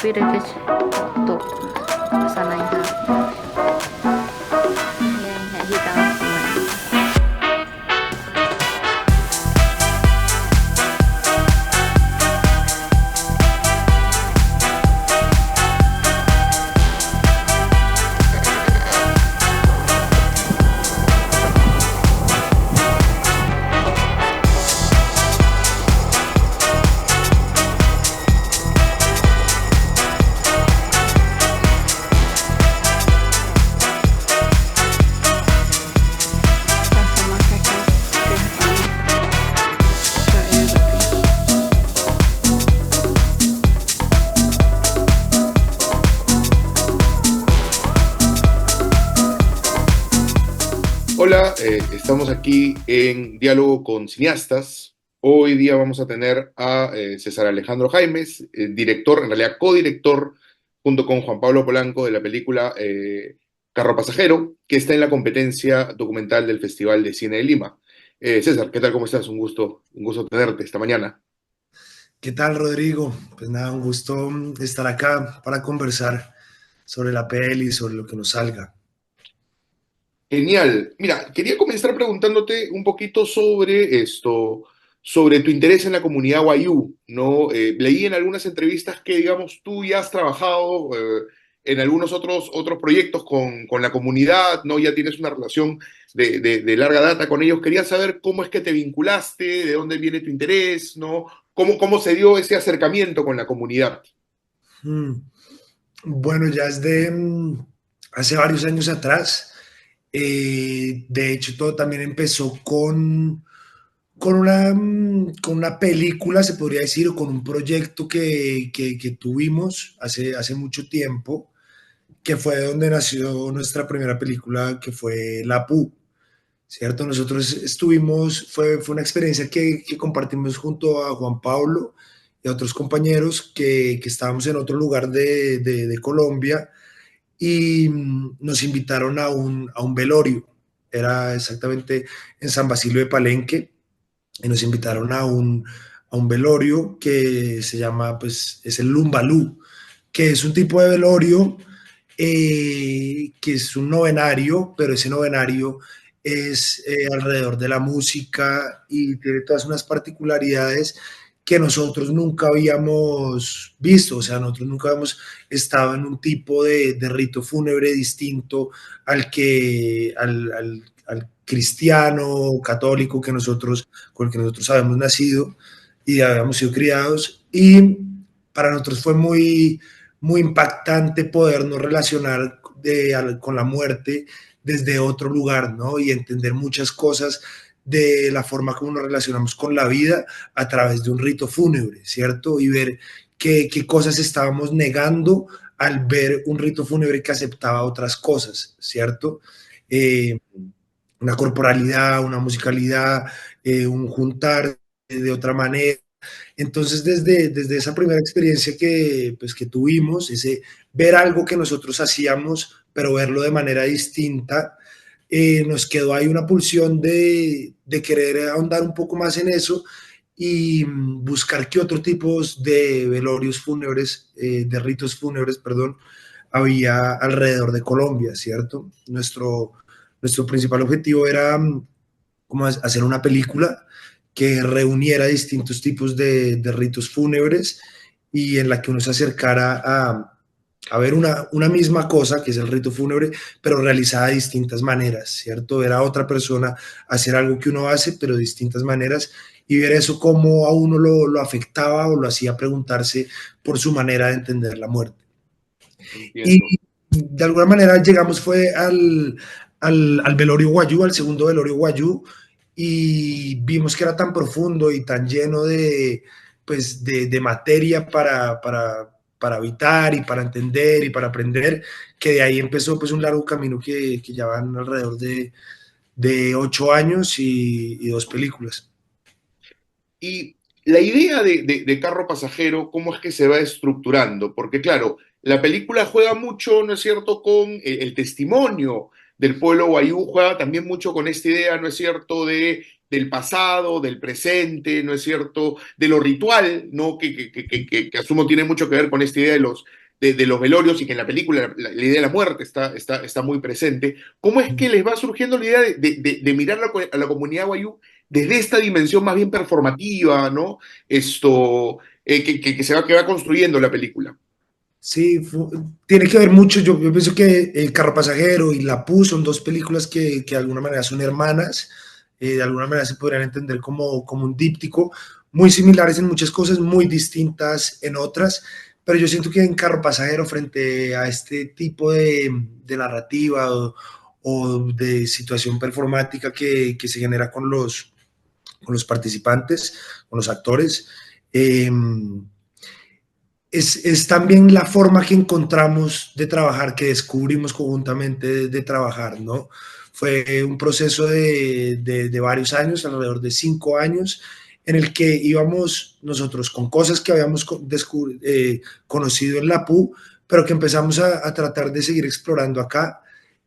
Pirikich to sanay ha. Yan, hita mo. Hola, estamos aquí en Diálogo con Cineastas. Hoy día vamos a tener a César Alejandro Jaimes, director, en realidad codirector, junto con Juan Pablo Polanco de la película Carro Pasajero, que está en la competencia documental del Festival de Cine de Lima. César, ¿qué tal? ¿Cómo estás? Un gusto tenerte esta mañana. ¿Qué tal, Rodrigo? Pues nada, un gusto estar acá para conversar sobre la peli, sobre lo que nos salga. Genial. Mira, quería comenzar preguntándote un poquito sobre esto, sobre tu interés en la comunidad Wayuu, ¿no? Leí en algunas entrevistas que, digamos, tú ya has trabajado en algunos otros proyectos con la comunidad, ¿no? Ya tienes una relación de larga data con ellos. Quería saber cómo es que te vinculaste, de dónde viene tu interés, ¿no? ¿Cómo se dio ese acercamiento con la comunidad? Mm, Bueno, ya es de hace varios años atrás. De hecho, todo también empezó con una película, se podría decir, o con un proyecto que tuvimos hace mucho tiempo, que fue donde nació nuestra primera película, que fue La Pu. ¿Cierto? Nosotros fue una experiencia que compartimos junto a Juan Pablo y a otros compañeros que estábamos en otro lugar de Colombia y nos invitaron a un velorio. Era exactamente en San Basilio de Palenque y nos invitaron a un velorio que se llama, pues, es el Lumbalú, que es un tipo de velorio que es un novenario, pero ese novenario es alrededor de la música y tiene todas unas particularidades que nosotros nunca habíamos visto, o sea, nosotros nunca habíamos estado en un tipo de rito fúnebre distinto al cristiano, católico con el que nosotros habíamos nacido y habíamos sido criados. Y para nosotros fue muy impactante podernos relacionar con la muerte desde otro lugar, ¿no? Y entender muchas cosas de la forma como nos relacionamos con la vida a través de un rito fúnebre, ¿cierto? Y ver qué cosas estábamos negando al ver un rito fúnebre que aceptaba otras cosas, ¿cierto? Eh, una corporalidad, una musicalidad, un juntar de otra manera. Entonces, desde esa primera experiencia pues, que tuvimos, ese ver algo que nosotros hacíamos, pero verlo de manera distinta, nos quedó ahí una pulsión de querer ahondar un poco más en eso y buscar qué otro tipos de velorios fúnebres, de ritos fúnebres, perdón, había alrededor de Colombia, ¿cierto? Nuestro principal objetivo era como hacer una película que reuniera distintos tipos de ritos fúnebres y en la que uno se acercara a ver una misma cosa, que es el rito fúnebre, pero realizada de distintas maneras, ¿cierto? Ver a otra persona hacer algo que uno hace, pero de distintas maneras, y ver eso cómo a uno lo afectaba o lo hacía preguntarse por su manera de entender la muerte. Y Entiendo. de alguna manera llegamos fue al velorio Guayú, al segundo velorio Guayú, y vimos que era tan profundo y tan lleno pues, de materia para habitar y para entender y para aprender, que de ahí empezó pues, un largo camino que ya van alrededor de 8 años y dos películas. Y la idea de carro pasajero, ¿cómo es que se va estructurando? Porque claro, la película juega mucho, ¿no es cierto?, con el testimonio del pueblo wayuu juega también mucho con esta idea, ¿no es cierto?, del pasado, del presente, ¿no es cierto?, de lo ritual, ¿no?, que asumo tiene mucho que ver con esta idea de los velorios y que en la película la idea de la muerte está muy presente. ¿Cómo es que les va surgiendo la idea de mirar a la comunidad wayuu desde esta dimensión más bien performativa, ¿no? Que va construyendo la película? Sí, tiene que ver mucho. Yo pienso que El carro pasajero y La Pu son dos películas que de alguna manera son hermanas, de alguna manera se podrían entender como un díptico, muy similares en muchas cosas, muy distintas en otras, pero yo siento que en Carro Pasajero, frente a este tipo de narrativa o de situación performática que se genera con los participantes, con los actores, eh, es también la forma que encontramos de trabajar, que descubrimos conjuntamente de trabajar, ¿no? Fue un proceso de varios años, alrededor de 5 años, en el que íbamos nosotros con cosas que habíamos conocido en la PU, pero que empezamos a tratar de seguir explorando acá,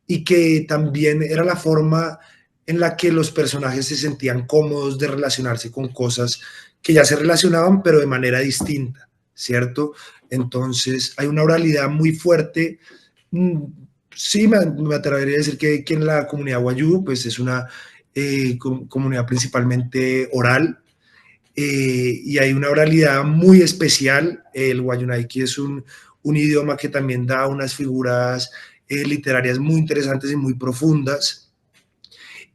y que también era la forma en la que los personajes se sentían cómodos de relacionarse con cosas que ya se relacionaban, pero de manera distinta, ¿cierto? Entonces hay una oralidad muy fuerte. Sí, me atrevería a decir que en la comunidad wayuu pues es una comunidad principalmente oral, y hay una oralidad muy especial. El Wayuunaiki es un idioma que también da unas figuras literarias muy interesantes y muy profundas,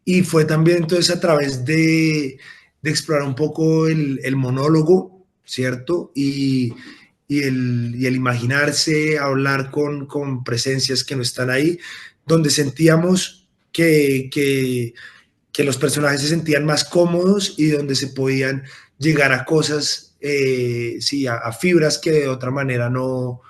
y fue también entonces a través de explorar un poco el monólogo, ¿cierto? Y el imaginarse, hablar con presencias que no están ahí, donde sentíamos que los personajes se sentían más cómodos y donde se podían llegar a cosas, sí, a fibras que de otra manera no,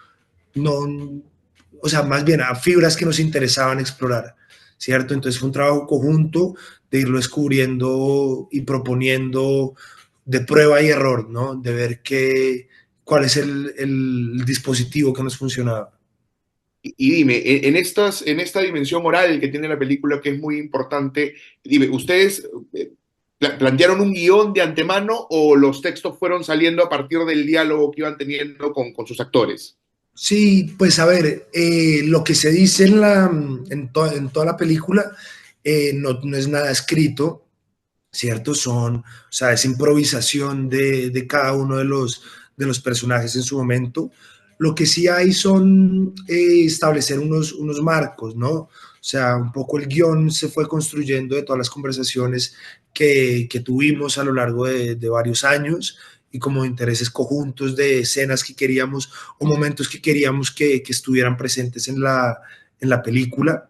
o sea, más bien a fibras que nos interesaban explorar, ¿cierto? Entonces fue un trabajo conjunto de irlo descubriendo y proponiendo de prueba y error, ¿no? De ver cuál es el dispositivo que nos funcionaba. Y dime, en esta dimensión oral que tiene la película, que es muy importante, dime, ¿ustedes plantearon un guión de antemano o los textos fueron saliendo a partir del diálogo que iban teniendo con sus actores? Sí, pues a ver, lo que se dice en toda la película no es nada escrito, ¿cierto? O sea, es improvisación de cada uno de los personajes en su momento. Lo que sí hay son establecer unos marcos, ¿no? O sea, un poco el guión se fue construyendo de todas las conversaciones que tuvimos a lo largo de varios años, y como intereses conjuntos de escenas que queríamos o momentos que queríamos que estuvieran presentes en la película,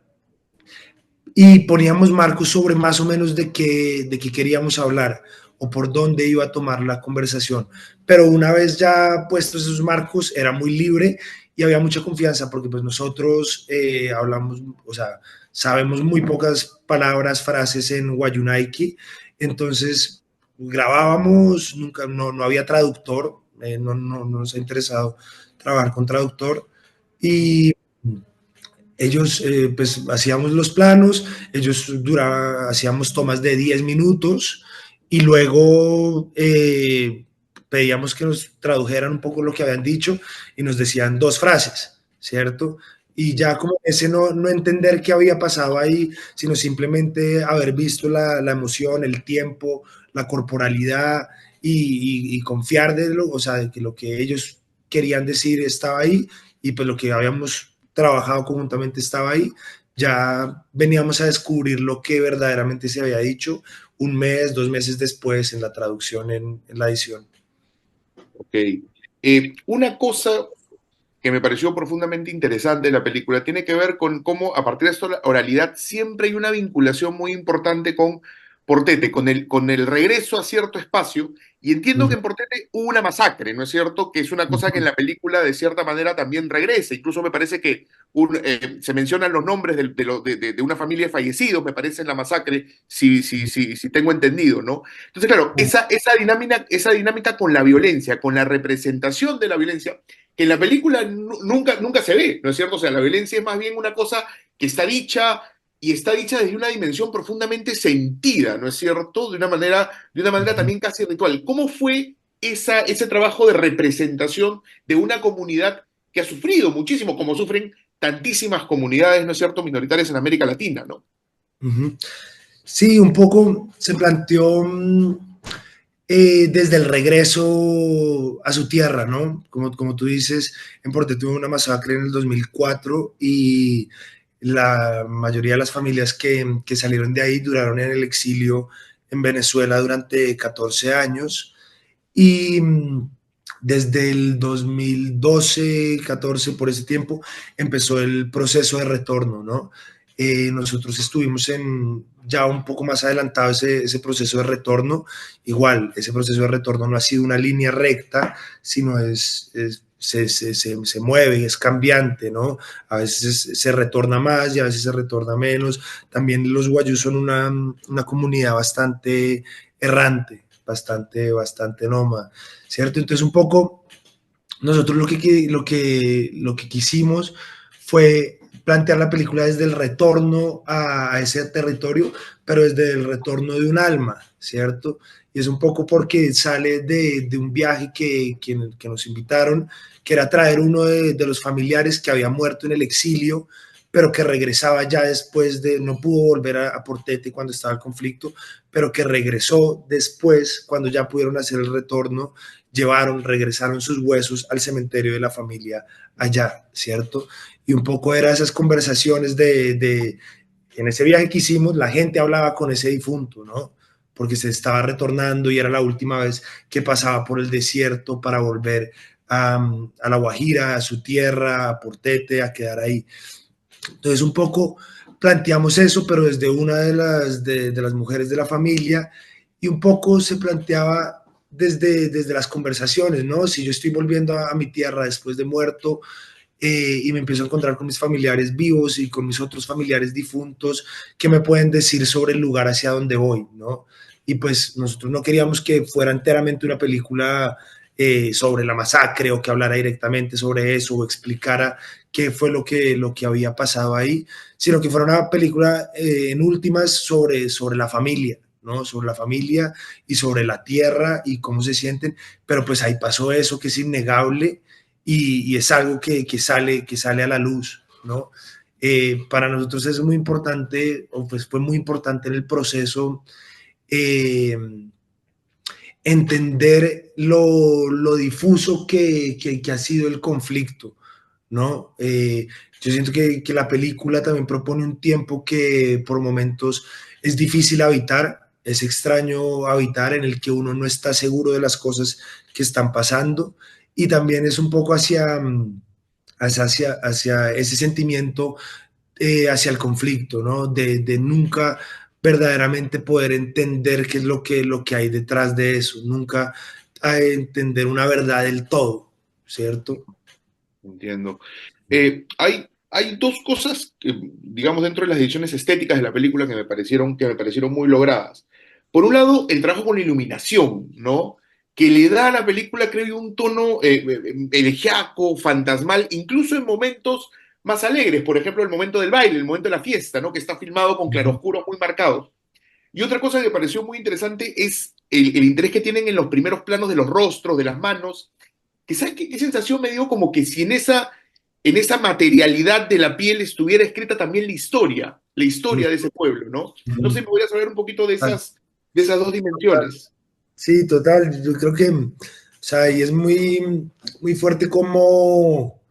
y poníamos marcos sobre más o menos de qué queríamos hablar o por dónde iba a tomar la conversación. Pero una vez ya puestos esos marcos, era muy libre y había mucha confianza, porque pues nosotros hablamos, o sea, sabemos muy pocas palabras, frases en Wayuunaiki. Entonces grabábamos, nunca, no había traductor, no nos ha interesado trabajar con traductor, y ellos, pues hacíamos los planos, hacíamos tomas de 10 minutos, y luego pedíamos que nos tradujeran un poco lo que habían dicho y nos decían dos frases, ¿cierto? Y ya como ese no entender qué había pasado ahí, sino simplemente haber visto la emoción, el tiempo, la corporalidad, y confiar o sea, de que lo que ellos querían decir estaba ahí, y pues lo que habíamos trabajado conjuntamente estaba ahí. Ya veníamos a descubrir lo que verdaderamente se había dicho un mes, 2 meses después en la traducción, en la edición. Ok. Una cosa que me pareció profundamente interesante de la película tiene que ver con cómo a partir de esta oralidad siempre hay una vinculación muy importante con Portete, con el regreso a cierto espacio, y entiendo que en Portete hubo una masacre, ¿no es cierto? Que es una cosa que en la película de cierta manera también regresa, incluso me parece que se mencionan los nombres de una familia de fallecidos, me parece, en la masacre, si tengo entendido, ¿no? Entonces, claro, esa dinámica con la violencia, con la representación de la violencia, que en la película nunca se ve, ¿no es cierto? O sea, la violencia es más bien una cosa que está dicha y está dicha desde una dimensión profundamente sentida, ¿no es cierto? De una manera también casi ritual. ¿Cómo fue ese trabajo de representación de una comunidad que ha sufrido muchísimo, como sufren tantísimas comunidades, ¿no es cierto?, minoritarias en América Latina, ¿no? Ujú. Sí, un poco se planteó desde el regreso a su tierra, ¿no? Como tú dices, en Porte tuvo una masacre en el 2004 y la mayoría de las familias que salieron de ahí duraron en el exilio en Venezuela durante 14 años y desde el 2012, 14, por ese tiempo, empezó el proceso de retorno, ¿no? Nosotros estuvimos ya un poco más adelantado ese proceso de retorno. Igual, ese proceso de retorno no ha sido una línea recta, sino se mueve, es cambiante, ¿no? A veces se retorna más y a veces se retorna menos. También los guayús son una comunidad bastante errante, bastante nómada, ¿cierto? Entonces un poco nosotros lo que quisimos fue plantear la película desde el retorno a ese territorio, pero desde el retorno de un alma, ¿cierto? Y es un poco porque sale de un viaje que nos invitaron, que era traer uno de los familiares que había muerto en el exilio, pero que regresaba ya después no pudo volver a Portete cuando estaba el conflicto, pero que regresó después, cuando ya pudieron hacer el retorno, regresaron sus huesos al cementerio de la familia allá, ¿cierto? Y un poco eran esas conversaciones en ese viaje que hicimos, la gente hablaba con ese difunto, ¿no? Porque se estaba retornando y era la última vez que pasaba por el desierto para volver a La Guajira, a su tierra, a Portete, a quedar ahí. Entonces un poco planteamos eso, pero desde una de las mujeres de la familia, y un poco se planteaba desde las conversaciones, ¿no? Si yo estoy volviendo a mi tierra después de muerto, y me empiezo a encontrar con mis familiares vivos y con mis otros familiares difuntos, ¿qué me pueden decir sobre el lugar hacia donde voy, ¿no? Y pues nosotros no queríamos que fuera enteramente una película sobre la masacre o que hablara directamente sobre eso o explicara qué fue lo que había pasado ahí, sino que fuera una película en últimas sobre la familia, ¿no? Sobre la familia y sobre la tierra y cómo se sienten, pero pues ahí pasó eso que es innegable y es algo que sale a la luz, ¿no? Para nosotros es muy importante, o pues fue muy importante en el proceso, eh, entender lo difuso que ha sido el conflicto, ¿no? Yo siento que la película también propone un tiempo que por momentos es difícil habitar, es extraño habitar, en el que uno no está seguro de las cosas que están pasando, y también es un poco hacia ese sentimiento, hacia el conflicto, ¿no? De nunca verdaderamente poder entender qué es lo que hay detrás de eso, nunca entender una verdad del todo, ¿cierto? Entiendo. Hay dos cosas, digamos, dentro de las decisiones estéticas de la película que me parecieron muy logradas. Por un lado, el trabajo con la iluminación, ¿no? Que le da a la película, creo yo, un tono elegiaco, fantasmal, incluso en momentos más alegres. Por ejemplo, el momento del baile, el momento de la fiesta, ¿no? Que está filmado con claroscuros muy marcados. Y otra cosa que me pareció muy interesante es el interés que tienen en los primeros planos de los rostros, de las manos, que ¿sabes qué sensación me dio? Como que si en esa materialidad de la piel estuviera escrita también la historia de ese pueblo, ¿no? No sé, me voy a saber un poquito de esas dos dimensiones. Sí, total. Yo creo que, o sea, y es muy fuerte como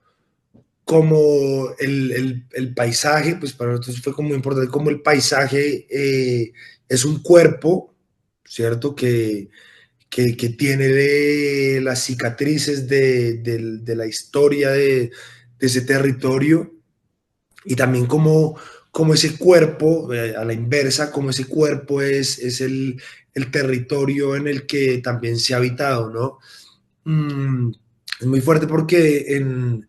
el paisaje, pues para nosotros fue como muy importante, como el paisaje es un cuerpo, ¿cierto? Que tiene de las cicatrices de la historia de ese territorio, y también como ese cuerpo, a la inversa, como ese cuerpo es el territorio en el que también se ha habitado, ¿no? Mm, es muy fuerte porque en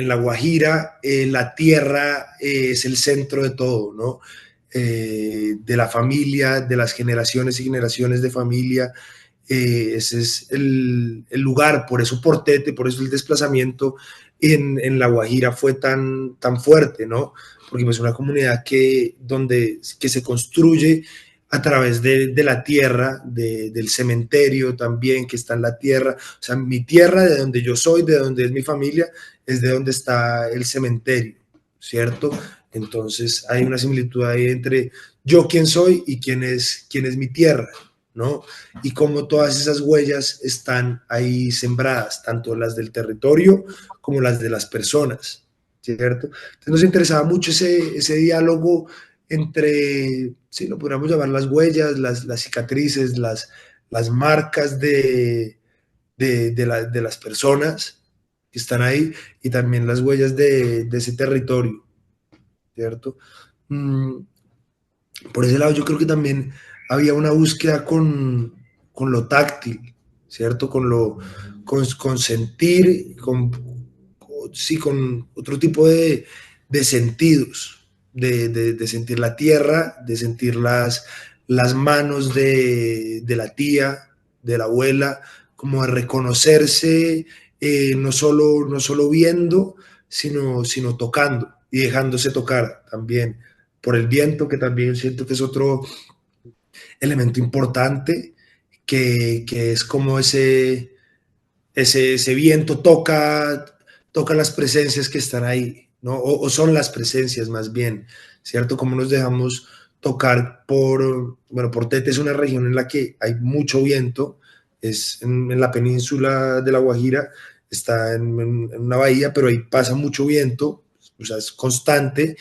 La Guajira la tierra es el centro de todo, ¿no? De la familia, de las generaciones y generaciones de familia. Ese es el lugar, por eso Portete, por eso el desplazamiento en La Guajira fue tan fuerte, ¿no? Porque es una comunidad que se construye a través de la tierra, del cementerio también, que está en la tierra. O sea, mi tierra, de donde yo soy, de donde es mi familia, es de donde está el cementerio, ¿cierto? Entonces hay una similitud ahí entre yo quién soy y quién es mi tierra, ¿no? Y cómo todas esas huellas están ahí sembradas, tanto las del territorio como las de las personas, ¿cierto? Entonces nos interesaba mucho ese diálogo entre, sí, lo podríamos llamar las huellas, las cicatrices, las marcas de las personas que están ahí y también las huellas de ese territorio, ¿cierto? Mm, por ese lado yo creo que también había una búsqueda con lo táctil, ¿cierto? Con sentir, sí, con otro tipo de sentidos, de sentir la tierra, de sentir las manos de la tía, de la abuela, como de reconocerse, no solo viendo, sino tocando y dejándose tocar también por el viento, que también siento que es otro elemento importante, que es como ese viento toca las presencias que están ahí, ¿no? O son las presencias más bien, ¿cierto? Como nos dejamos tocar por Tete es una región en la que hay mucho viento, es en la península de La Guajira, está en una bahía, pero ahí pasa mucho viento, o sea, es constante,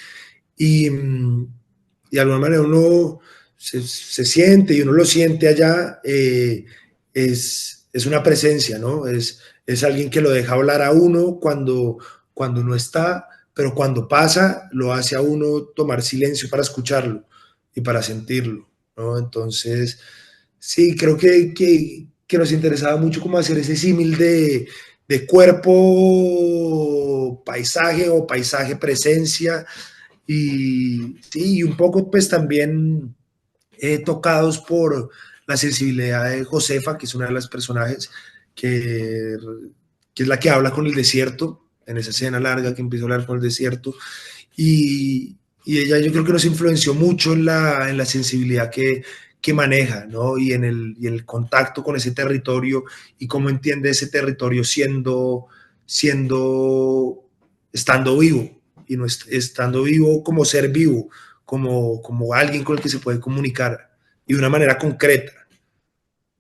y, de alguna manera uno se siente y uno lo siente allá, es una presencia, ¿no? Es alguien que lo deja hablar a uno cuando no está, pero cuando pasa lo hace a uno tomar silencio para escucharlo y para sentirlo, ¿no? Entonces, sí, creo que nos interesaba mucho como hacer ese símil de cuerpo, paisaje o paisaje presencia y sí, y un poco pues también tocados por la sensibilidad de Josefa, que es una de las personajes que, que es la que habla con el desierto, en esa escena larga que empieza a hablar con el desierto, y ella yo creo que nos influenció mucho en la sensibilidad que maneja, ¿no? Y en el contacto con ese territorio y cómo entiende ese territorio estando vivo, y no estando vivo como ser vivo, como alguien con el que se puede comunicar y de una manera concreta.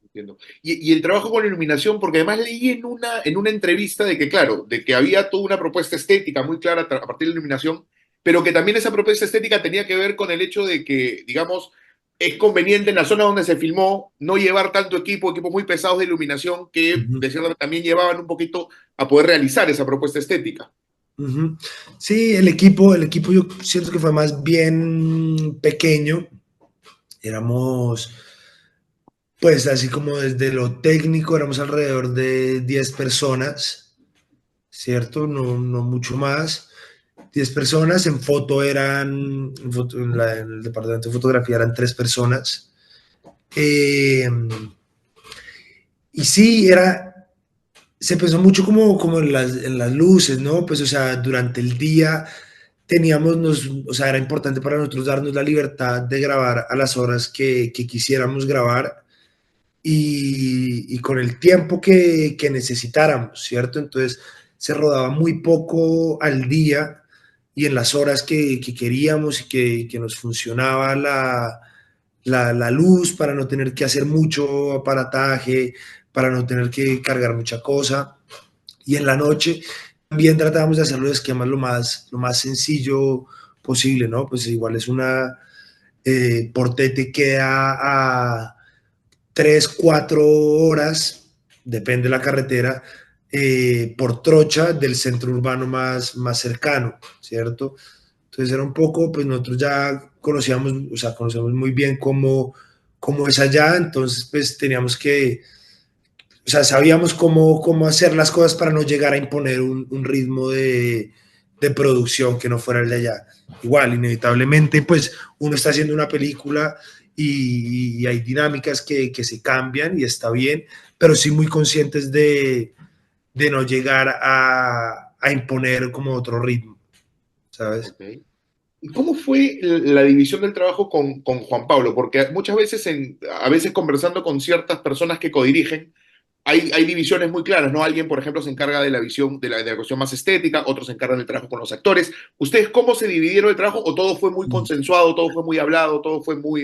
Entiendo. Y el trabajo con la iluminación, porque además leí en una entrevista de que, claro, de que había toda una propuesta estética muy clara a partir de la iluminación, pero que también esa propuesta estética tenía que ver con el hecho de que, digamos, es conveniente en la zona donde se filmó no llevar tanto equipos muy pesados de iluminación que Uh -huh. de cierta manera también llevaban un poquito a poder realizar esa propuesta estética. Uh -huh. Sí, el equipo yo siento que fue más bien pequeño. Éramos, pues así como desde lo técnico, éramos alrededor de 10 personas, ¿cierto? No mucho más. 10 personas, en el departamento de fotografía eran 3 personas. Eh, y sí, se pensó mucho como en las luces, ¿no? Pues, o sea, durante el día o sea, era importante para nosotros darnos la libertad de grabar a las horas que quisiéramos grabar y con el tiempo que necesitáramos, ¿cierto? Entonces se rodaba muy poco al día y en las horas que queríamos y que nos funcionaba la luz para no tener que hacer mucho aparataje, para no tener que cargar mucha cosa. Y en la noche también tratábamos de hacer los esquemas lo más sencillo posible, ¿no? Pues igual es Portete queda a 3, 4 horas, depende de la carretera, por trocha del centro urbano más cercano, ¿cierto? Entonces era un poco, pues nosotros ya conocíamos, o sea, conocemos muy bien cómo es allá, entonces pues teníamos o sea, sabíamos cómo hacer las cosas para no llegar a imponer un ritmo de producción que no fuera el de allá. Igual, inevitablemente, pues uno está haciendo una película y hay dinámicas que se cambian y está bien, pero sí muy conscientes de no llegar a imponer como otro ritmo, ¿sabes? Ok. ¿Y cómo fue la división del trabajo con Juan Pablo? Porque muchas veces, a veces conversando con ciertas personas que codirigen, hay divisiones muy claras, ¿no? Alguien, por ejemplo, se encarga de la visión, de la cuestión más estética, otros se encargan del trabajo con los actores. ¿Ustedes cómo se dividieron el trabajo o todo fue muy consensuado, todo fue muy hablado, todo fue muy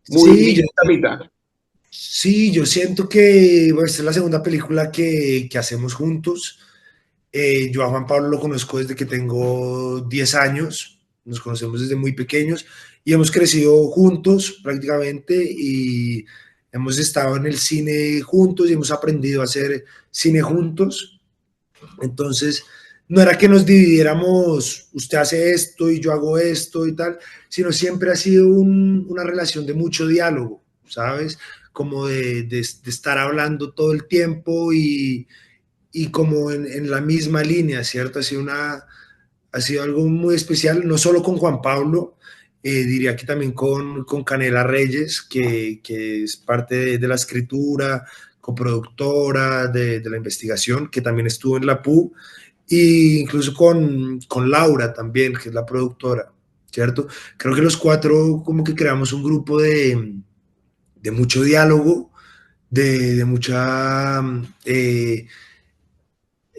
Sí, mitad a mitad? sí, yo siento que bueno, esta es la segunda película que hacemos juntos. Yo a Juan Pablo lo conozco desde que tengo 10 años, nos conocemos desde muy pequeños y hemos crecido juntos prácticamente y hemos estado en el cine juntos y hemos aprendido a hacer cine juntos. Entonces, no era que nos dividiéramos, usted hace esto y yo hago esto y tal, sino siempre ha sido una relación de mucho diálogo, ¿sabes? Como de estar hablando todo el tiempo y como en la misma línea, ¿cierto? Ha sido algo muy especial, no solo con Juan Pablo, diría que también con Canela Reyes, que es parte de la escritura, coproductora de la investigación, que también estuvo en la PU, e incluso con Laura también, que es la productora, ¿cierto? Creo que los cuatro como que creamos un grupo de mucho diálogo, de mucha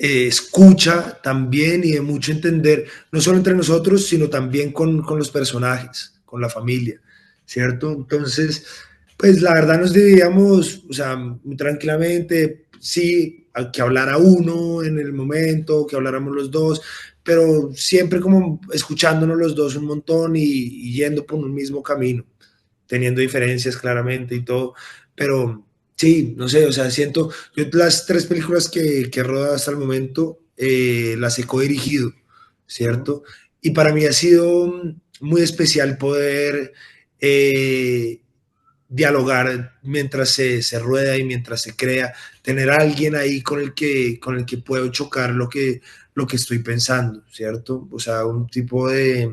escucha también y de mucho entender, no solo entre nosotros, sino también con los personajes, con la familia, ¿cierto? Entonces, pues la verdad nos dividíamos, o sea, muy tranquilamente, sí, que hablara uno en el momento, que habláramos los dos, pero siempre como escuchándonos los dos un montón y yendo por un mismo camino, teniendo diferencias claramente y todo, pero sí, no sé, o sea, siento, yo las tres películas que he rodado hasta el momento las he codirigido, Ujú. ¿cierto? Y para mí ha sido muy especial poder eh, dialogar mientras se rueda y mientras se crea, tener a alguien ahí con el que puedo chocar lo que estoy pensando, ¿cierto? O sea, un tipo de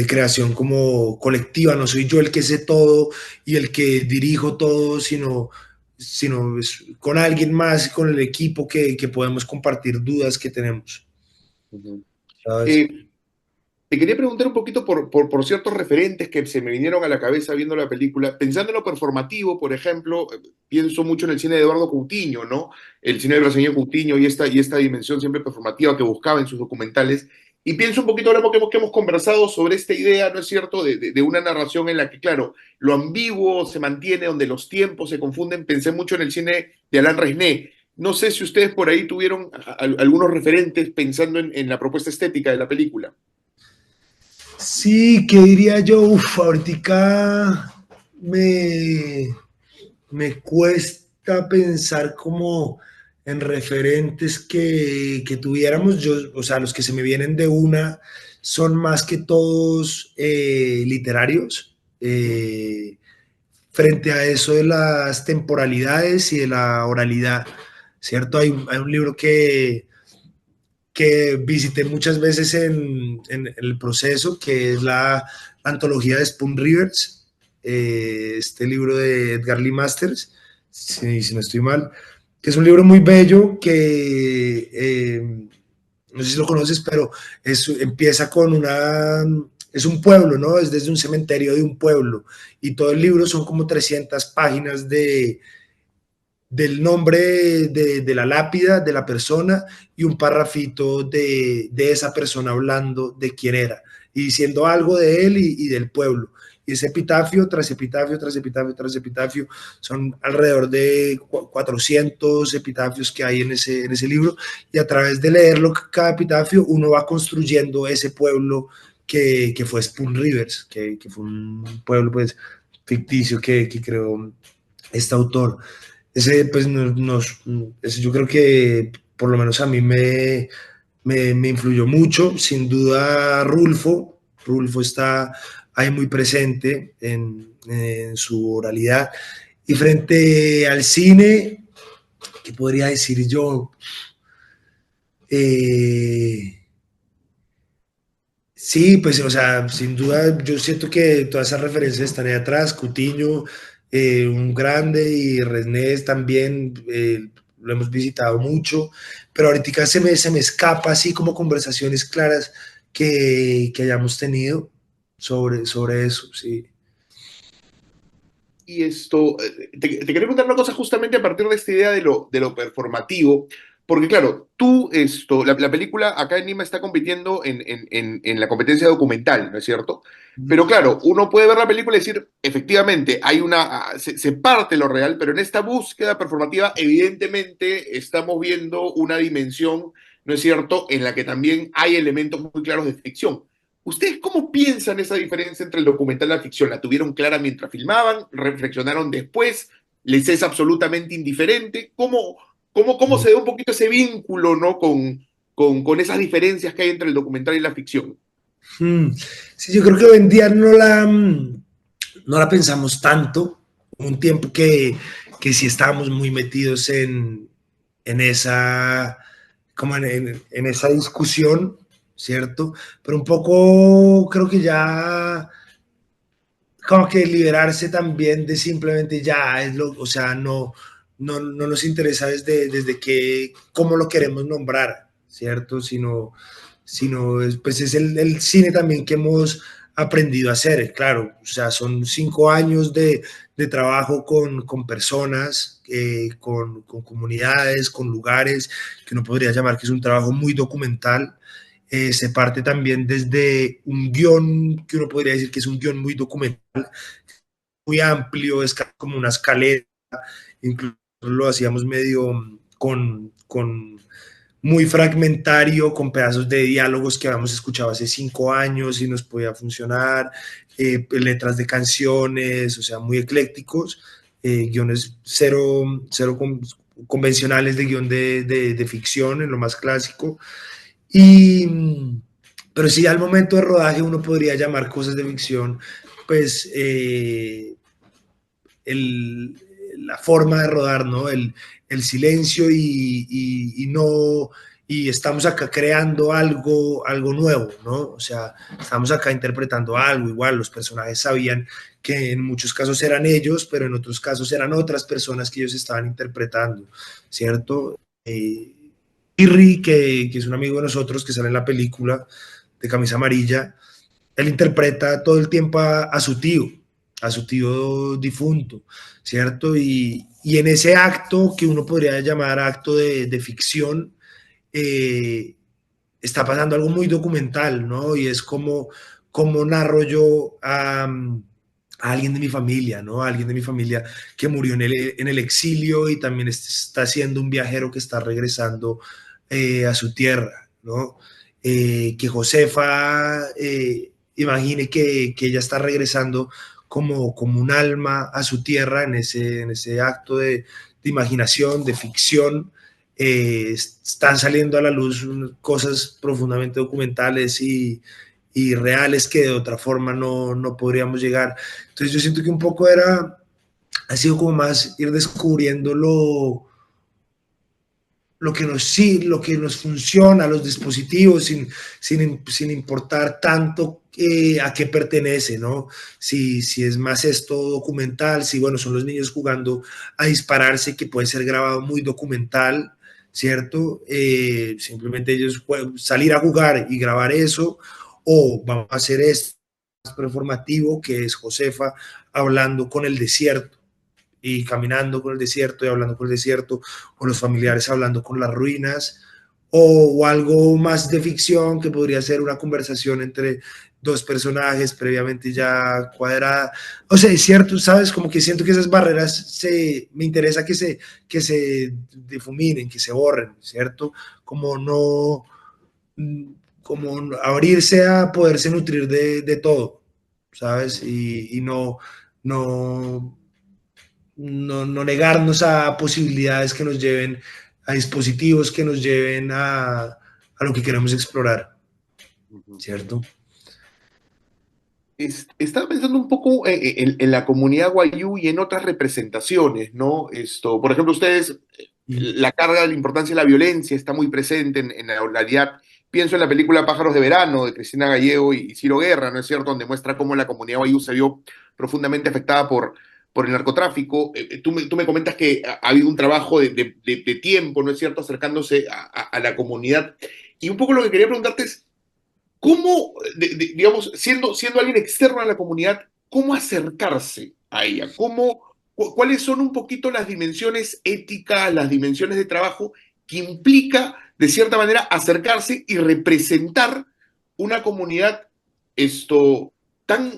creación como colectiva, no soy yo el que sé todo y el que dirijo todo, sino es con alguien más, con el equipo que podemos compartir dudas que tenemos, Ujú. ¿sabes? Eh, Te quería preguntar un poquito por ciertos referentes que se me vinieron a la cabeza viendo la película. Pensando en lo performativo, por ejemplo, pienso mucho en el cine de Eduardo Coutinho, ¿no? El cine de brasileño Coutinho y esta dimensión siempre performativa que buscaba en sus documentales. Y pienso un poquito, ahora que hemos conversado sobre esta idea, ¿no es cierto?, de una narración en la que, claro, lo ambiguo se mantiene, donde los tiempos se confunden. Pensé mucho en el cine de Alain Resnais. No sé si ustedes por ahí tuvieron algunos referentes pensando en la propuesta estética de la película. Sí, ¿qué diría yo? Uf, ahorita me, me cuesta pensar como en referentes que tuviéramos. Yo, o sea, los que se me vienen de una son más que todos literarios. Frente a eso de las temporalidades y de la oralidad, ¿cierto? Hay un libro que visité muchas veces en el proceso, que es la antología de Spoon Rivers, este libro de Edgar Lee Masters, si no estoy mal, que es un libro muy bello que no sé si lo conoces, pero empieza con es un pueblo, ¿no? Es desde un cementerio de un pueblo y todo el libro son como 300 páginas del nombre de la lápida de la persona y un parrafito de esa persona hablando de quién era y diciendo algo de él y del pueblo. Y ese epitafio tras epitafio, tras epitafio, tras epitafio, son alrededor de 400 epitafios que hay en ese libro. Y a través de leerlo, cada epitafio, uno va construyendo ese pueblo que fue Spoon Rivers, que fue un pueblo pues ficticio que creó este autor. Ese, pues, ese yo creo que por lo menos a mí me influyó mucho. Sin duda, Rulfo. Rulfo está ahí muy presente en su oralidad. Y frente al cine, ¿qué podría decir yo? Eh, sí, pues, o sea, sin duda, yo siento que todas esas referencias están ahí atrás. Cutiño, un grande, y Resnés también, lo hemos visitado mucho, pero ahorita se me escapa así como conversaciones claras que hayamos tenido sobre eso, sí. Y te quería preguntar una cosa justamente a partir de esta idea de lo performativo, porque claro, la película acá en Lima está compitiendo en la competencia documental, ¿no es cierto? Pero claro, uno puede ver la película y decir, efectivamente, se parte lo real, pero en esta búsqueda performativa, evidentemente, estamos viendo una dimensión, ¿no es cierto?, en la que también hay elementos muy claros de ficción. ¿Ustedes cómo piensan esa diferencia entre el documental y la ficción? ¿La tuvieron clara mientras filmaban? ¿Reflexionaron después? ¿Les es absolutamente indiferente? ¿Cómo se da un poquito ese vínculo, ¿no? Con esas diferencias que hay entre el documental y la ficción? Mm, sí, yo creo que hoy en día no la pensamos tanto. Un tiempo que sí estábamos muy metidos en esa, como en esa discusión, ¿cierto? Pero un poco creo que ya como que liberarse también de simplemente ya es o sea, no nos interesa desde cómo lo queremos nombrar, ¿cierto? Sino pues es el cine también que hemos aprendido a hacer, claro, o sea, son 5 años de trabajo con personas, con comunidades, con lugares, que uno podría llamar que es un trabajo muy documental. Se parte también desde un guión que uno podría decir que es un guión muy documental, muy amplio, es como una escalera, incluso lo hacíamos medio con muy fragmentario, con pedazos de diálogos que habíamos escuchado hace 5 años y nos podía funcionar, letras de canciones, o sea, muy eclécticos, guiones cero convencionales de guión de ficción, en lo más clásico. Y, pero sí, al momento de rodaje uno podría llamar cosas de ficción, pues el, la forma de rodar, ¿no? El silencio y no, y estamos acá creando algo nuevo, ¿no? O sea, estamos acá interpretando algo, igual los personajes sabían que en muchos casos eran ellos, pero en otros casos eran otras personas que ellos estaban interpretando, ¿cierto? Irri, que es un amigo de nosotros que sale en la película de Camisa Amarilla, él interpreta todo el tiempo a su tío difunto, ¿cierto? Y en ese acto que uno podría llamar acto de ficción, eh, está pasando algo muy documental, ¿no? Y es como narro yo a alguien de mi familia, ¿no? A alguien de mi familia que murió en el exilio y también está siendo un viajero que está regresando a su tierra, ¿no? Que Josefa imagine que ella está regresando como un alma a su tierra en ese acto de imaginación, de ficción. Están saliendo a la luz cosas profundamente documentales y reales que de otra forma no podríamos llegar. Entonces yo siento que un poco ha sido como más ir descubriendo lo que nos funciona, los dispositivos, sin importar tanto a qué pertenece, ¿no? Si es más esto documental, si, bueno, son los niños jugando a dispararse, que puede ser grabado muy documental, ¿cierto? Simplemente ellos pueden salir a jugar y grabar eso, o vamos a hacer esto más performativo, que es Josefa hablando con el desierto y caminando con el desierto y hablando con el desierto, o los familiares hablando con las ruinas, o algo más de ficción que podría ser una conversación entre dos personajes previamente ya cuadrada. O sea, es cierto, ¿sabes? Como que siento que esas barreras me interesa que se difuminen, que se borren, ¿cierto? Como no, como abrirse a poderse nutrir de todo, ¿sabes? Y no negarnos a posibilidades que nos lleven, a dispositivos que nos lleven a lo que queremos explorar, ¿cierto? Estaba pensando un poco en la comunidad wayuu y en otras representaciones, ¿no? Por ejemplo, ustedes, la carga de la importancia de la violencia está muy presente en la oralidad. Pienso en la película Pájaros de Verano de Cristina Gallego y Ciro Guerra, ¿no es cierto?, donde muestra cómo la comunidad wayuu se vio profundamente afectada por el narcotráfico. Tú me comentas que ha habido un trabajo de tiempo, ¿no es cierto?, acercándose a la comunidad. Y un poco lo que quería preguntarte es, ¿cómo, digamos, siendo alguien externo a la comunidad, cómo acercarse a ella? ¿Cuáles son un poquito las dimensiones éticas, las dimensiones de trabajo que implica, de cierta manera, acercarse y representar una comunidad esto, tan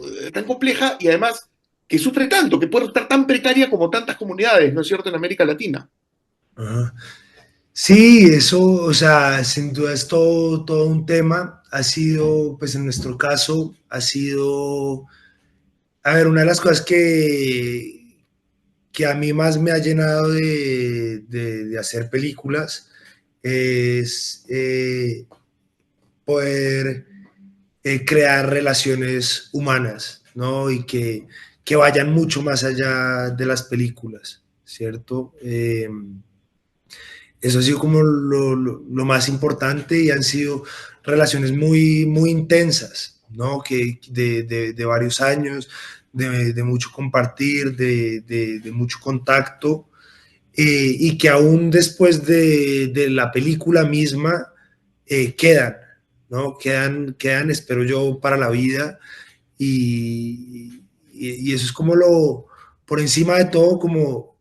compleja y además que sufre tanto, que puede estar tan precaria como tantas comunidades, ¿no es cierto?, en América Latina. Ajá. Sí, eso, o sea, sin duda es todo un tema. Ha sido, pues en nuestro caso, ha sido, a ver, una de las cosas que a mí más me ha llenado de hacer películas es poder crear relaciones humanas, ¿no? Y que vayan mucho más allá de las películas, ¿cierto? Eso ha sido como lo más importante y han sido relaciones muy intensas, ¿no? Que de varios años, de mucho compartir, de mucho contacto, y que aún después de la película misma quedan, ¿no? Quedan, espero yo, para la vida y eso es como por encima de todo, como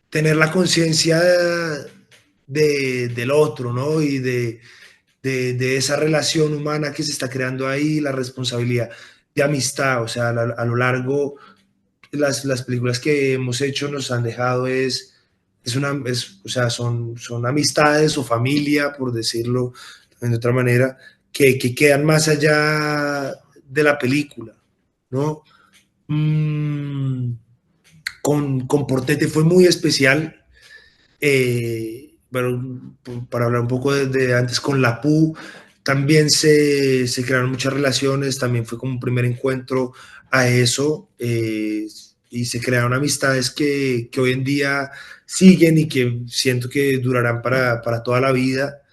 tener la conciencia del otro, ¿no? Y de esa relación humana que se está creando ahí, la responsabilidad de amistad, o sea, a lo largo, las películas que hemos hecho nos han dejado o sea, son amistades o familia, por decirlo de otra manera, que quedan más allá de la película, ¿no? Mm, con Portete fue muy especial. Bueno, para hablar un poco de antes con la PU, también se crearon muchas relaciones, también fue como un primer encuentro a eso, y se crearon amistades que hoy en día siguen y que siento que durarán para toda la vida.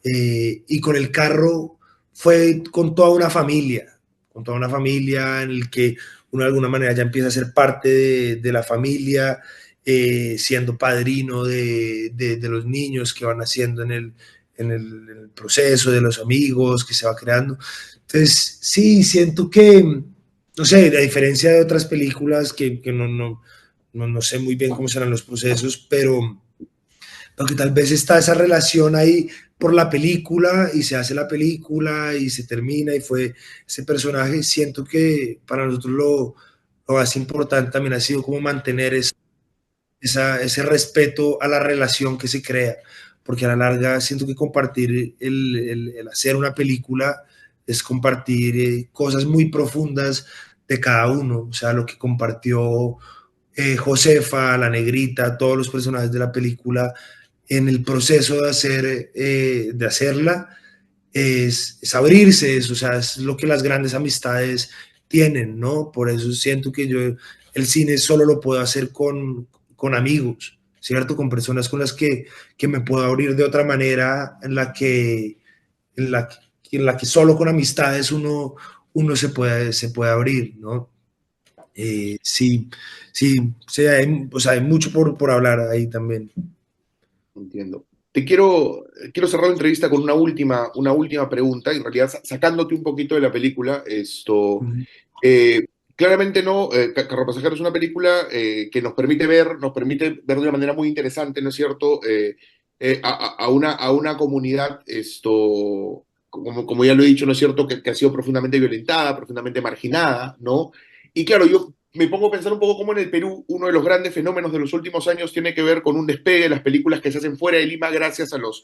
Y con el carro fue con toda una familia en el que uno de alguna manera ya empieza a ser parte de la familia, siendo padrino de los niños que van naciendo en el proceso, de los amigos que se va creando. Entonces, sí, siento que, no sé, a diferencia de otras películas que no sé muy bien cómo serán los procesos, pero porque tal vez está esa relación ahí por la película y se hace la película y se termina y fue ese personaje. Siento que para nosotros lo más importante también ha sido como mantener ese respeto a la relación que se crea, porque a la larga siento que compartir el hacer una película es compartir cosas muy profundas de cada uno, o sea, lo que compartió Josefa, la negrita, todos los personajes de la película en el proceso de hacerla es abrirse, o sea, es lo que las grandes amistades tienen, ¿no? Por eso siento que yo el cine solo lo puedo hacer con amigos, ¿cierto? Con personas con las que me puedo abrir de otra manera en la, en la que solo con amistades uno se puede abrir, ¿no? Sí, sí hay, o sea, hay mucho por hablar ahí también. Entiendo. Quiero cerrar la entrevista con una última pregunta, en realidad sacándote un poquito de la película. Uh-huh. Eh, Claramente no, Carro Pasajero es una película que nos permite ver de una manera muy interesante, ¿no es cierto? A una comunidad, como ya lo he dicho, ¿no es cierto?, que ha sido profundamente violentada, profundamente marginada, ¿no? Y claro, yo me pongo a pensar un poco cómo en el Perú uno de los grandes fenómenos de los últimos años tiene que ver con un despegue de las películas que se hacen fuera de Lima gracias a los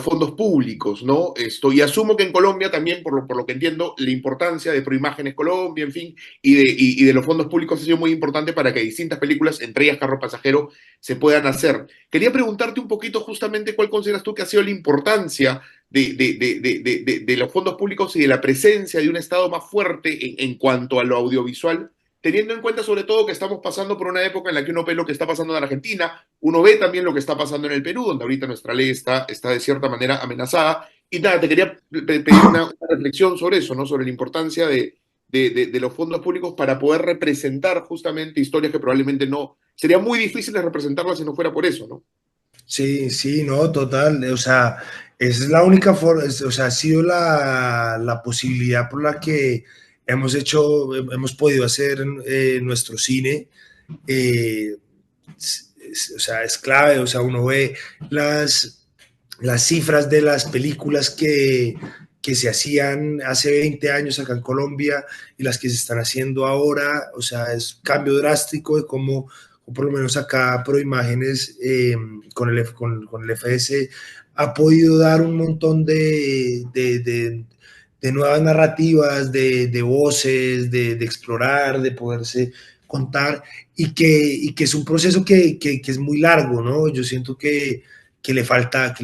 fondos públicos, ¿no? Y asumo que en Colombia también, por lo que entiendo, la importancia de Proimágenes Colombia, en fin, y de los fondos públicos ha sido muy importante para que distintas películas, entre ellas Carro Pasajero, se puedan hacer. Quería preguntarte un poquito justamente cuál consideras tú que ha sido la importancia de los fondos públicos y de la presencia de un Estado más fuerte en cuanto a lo audiovisual, teniendo en cuenta sobre todo que estamos pasando por una época en la que uno ve lo que está pasando en Argentina, uno ve también lo que está pasando en el Perú, donde ahorita nuestra ley está de cierta manera amenazada. Y nada, te quería pedir una reflexión sobre eso, ¿no? Sobre la importancia de los fondos públicos para poder representar justamente historias que probablemente no, sería muy difícil de representarlas si no fuera por eso, ¿no? Sí, sí, no, total. O sea, esa es la única forma, o sea, ha sido la posibilidad por la que hemos podido hacer nuestro cine. eh, o sea, es clave, o sea, uno ve las cifras de las películas que se hacían hace 20 años acá en Colombia y las que se están haciendo ahora, o sea, es cambio drástico de cómo, o por lo menos acá Proimágenes con el FS ha podido dar un montón de nuevas narrativas, de voces, de explorar, de poderse contar y que es un proceso que es muy largo, ¿no? Yo siento que le falta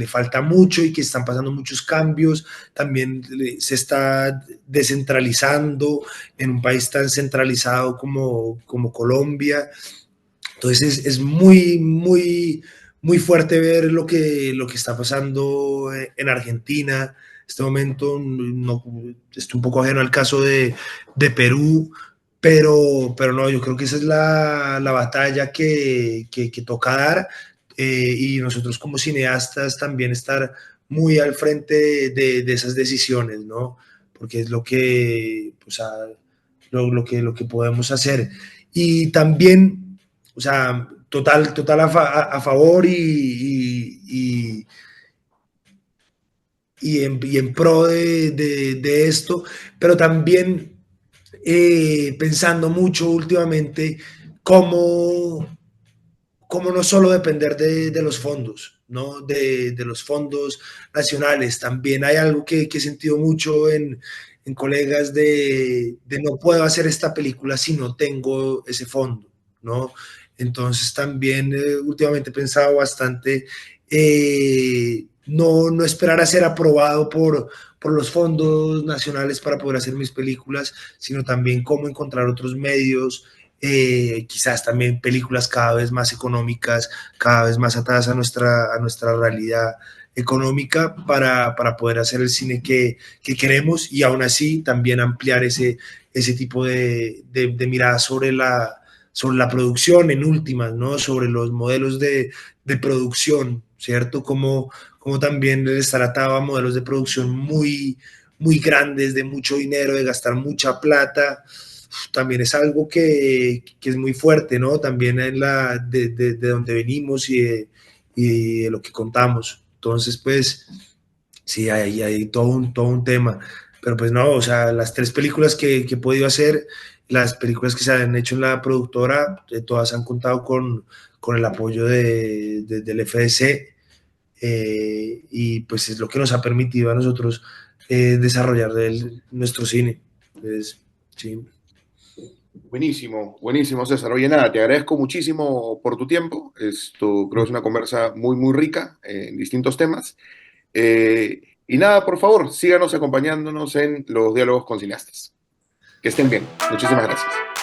mucho y que están pasando muchos cambios. También se está descentralizando en un país tan centralizado como Colombia. Entonces es muy, muy, muy fuerte ver lo que está pasando en Argentina. Este momento, no, estoy un poco ajeno al caso de Perú, pero no, yo creo que esa es la batalla que toca dar y nosotros como cineastas también estar muy al frente de esas decisiones, ¿no? Porque es o sea, lo que podemos hacer. Y también, o sea, total a favor y en pro de esto, pero también pensando mucho últimamente cómo, cómo no solo depender de los fondos, ¿no? De los fondos nacionales. También hay algo que he sentido mucho en colegas de no puedo hacer esta película si no tengo ese fondo, ¿no? Entonces también últimamente he pensado bastante no esperar a ser aprobado por los fondos nacionales para poder hacer mis películas, sino también cómo encontrar otros medios, quizás también películas cada vez más económicas, cada vez más atadas a nuestra realidad económica para poder hacer el cine que queremos y aún así también ampliar ese tipo de mirada sobre la producción en últimas, ¿no? Sobre los modelos de producción, ¿cierto? Como también estar atado a modelos de producción muy, muy grandes, de mucho dinero, de gastar mucha plata, también es algo que es muy fuerte, ¿no? También de donde venimos y de lo que contamos. Entonces, pues, sí, hay todo un tema. Pero pues no, o sea, las tres películas que he podido hacer, las películas que se han hecho en la productora, todas han contado con el apoyo del FDC y pues es lo que nos ha permitido a nosotros desarrollar nuestro cine. Entonces, sí. Buenísimo, buenísimo, César. Oye, nada, te agradezco muchísimo por tu tiempo. Esto creo que es una conversa muy, muy rica en distintos temas. Y nada, por favor, síganos acompañándonos en los diálogos con cineastas. Que estén bien. Muchísimas gracias.